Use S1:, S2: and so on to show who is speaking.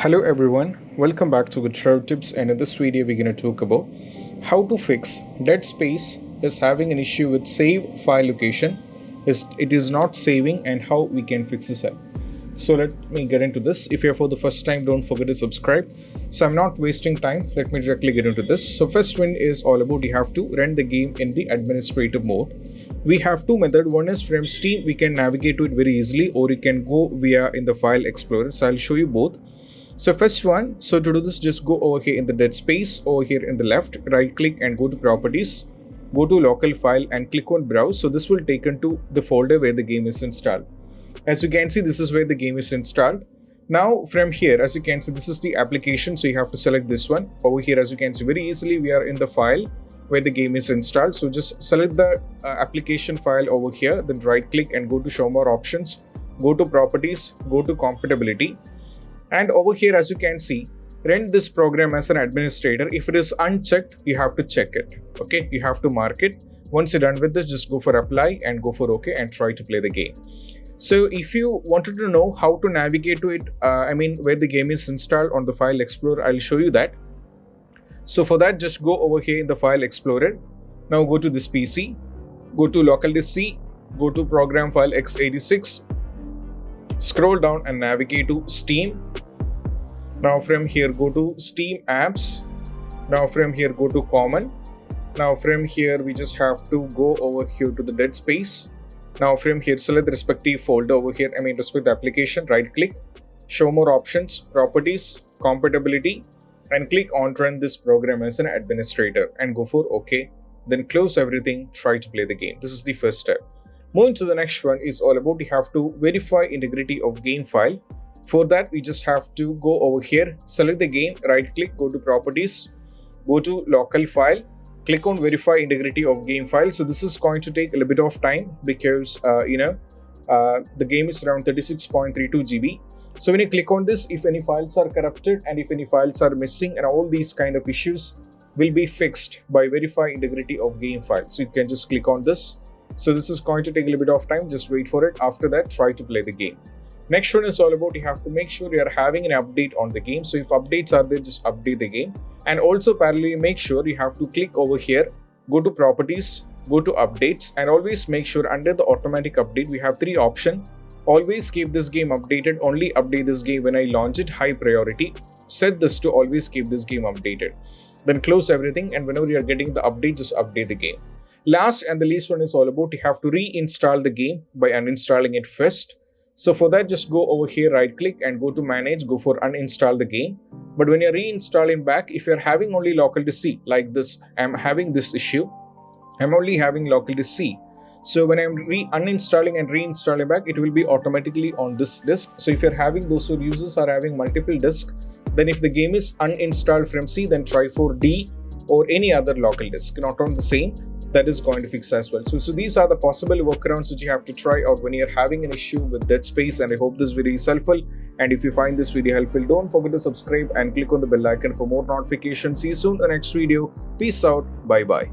S1: Hello everyone, welcome back to Visceral Tips, and in this video we're going to talk about how to fix Dead Space is having an issue with save file location. It is not saving and how we can fix this up. So let me get into this. If you're for the first time, don't forget to subscribe. So I'm not wasting time, let me directly get into this. So first one is all about you have to run the game in the administrative mode. We have two methods. One is from Steam, we can navigate to it very easily, or you can go via in the file explorer. So I'll show you both. So first one, so to do this, just go over here in the Dead Space, over here in the left, right click and go to properties, go to local file and click on browse. So this will take you to the folder where the game is installed. As you can see, this is where the game is installed. Now from here, as you can see, this is the application. So you have to select this one. Over here, as you can see very easily, we are in the file where the game is installed. So just select the application file over here, then right click and go to show more options, go to properties, go to compatibility. And over here, as you can see, run this program as an administrator. If it is unchecked, you have to check it. Okay, you have to mark it. Once you're done with this, just go for apply and go for OK and try to play the game. So if you wanted to know how to navigate to it, where the game is installed on the file explorer, I'll show you that. So for that, just go over here in the file explorer. Now go to this PC, go to local disk C, go to program file x86, scroll down and navigate to Steam. Now from here, go to Steam apps. Now from here, go to common. Now from here, we just have to go over here to the Dead Space. Now from here, select the respective folder over here. Respect the application, right click, show more options, properties, compatibility, and click on run this program as an administrator and go for OK. Then close everything, try to play the game. This is the first step. Moving to the next one is all about you have to verify integrity of game file. For that, we just have to go over here, select the game, right click, go to properties, go to local file, click on verify integrity of game file. So this is going to take a little bit of time because the game is around 36.32 GB. So when you click on this, if any files are corrupted and if any files are missing, and all these kind of issues will be fixed by verify integrity of game file. So you can just click on this. So this is going to take a little bit of time, just wait for it. After that, try to play the game. Next one is all about you have to make sure you are having an update on the game. So if updates are there, just update the game. And also parallelly make sure you have to click over here, go to properties, go to updates, and always make sure under the automatic update, we have three options. Always keep this game updated, only update this game when I launch it, high priority. Set this to always keep this game updated. Then close everything, and whenever you are getting the update, just update the game. Last and the least one is all about you have to reinstall the game by uninstalling it first. So for that, just go over here, right click and go to manage, go for uninstall the game. But when you're reinstalling back, if you're having only local disk C, like this, I'm having this issue. I'm only having local disk C. So when I'm uninstalling and reinstalling back, it will be automatically on this disk. So if you're having those who users are having multiple disks, then if the game is uninstalled from C, then try for D or any other local disk, not on the same. That is going to fix as well. So these are the possible workarounds which you have to try out when you're having an issue with Dead Space, and I hope this video is helpful. And if you find this video helpful, don't forget to subscribe and click on the bell icon for more notifications. See you soon in the next video. Peace out. Bye bye.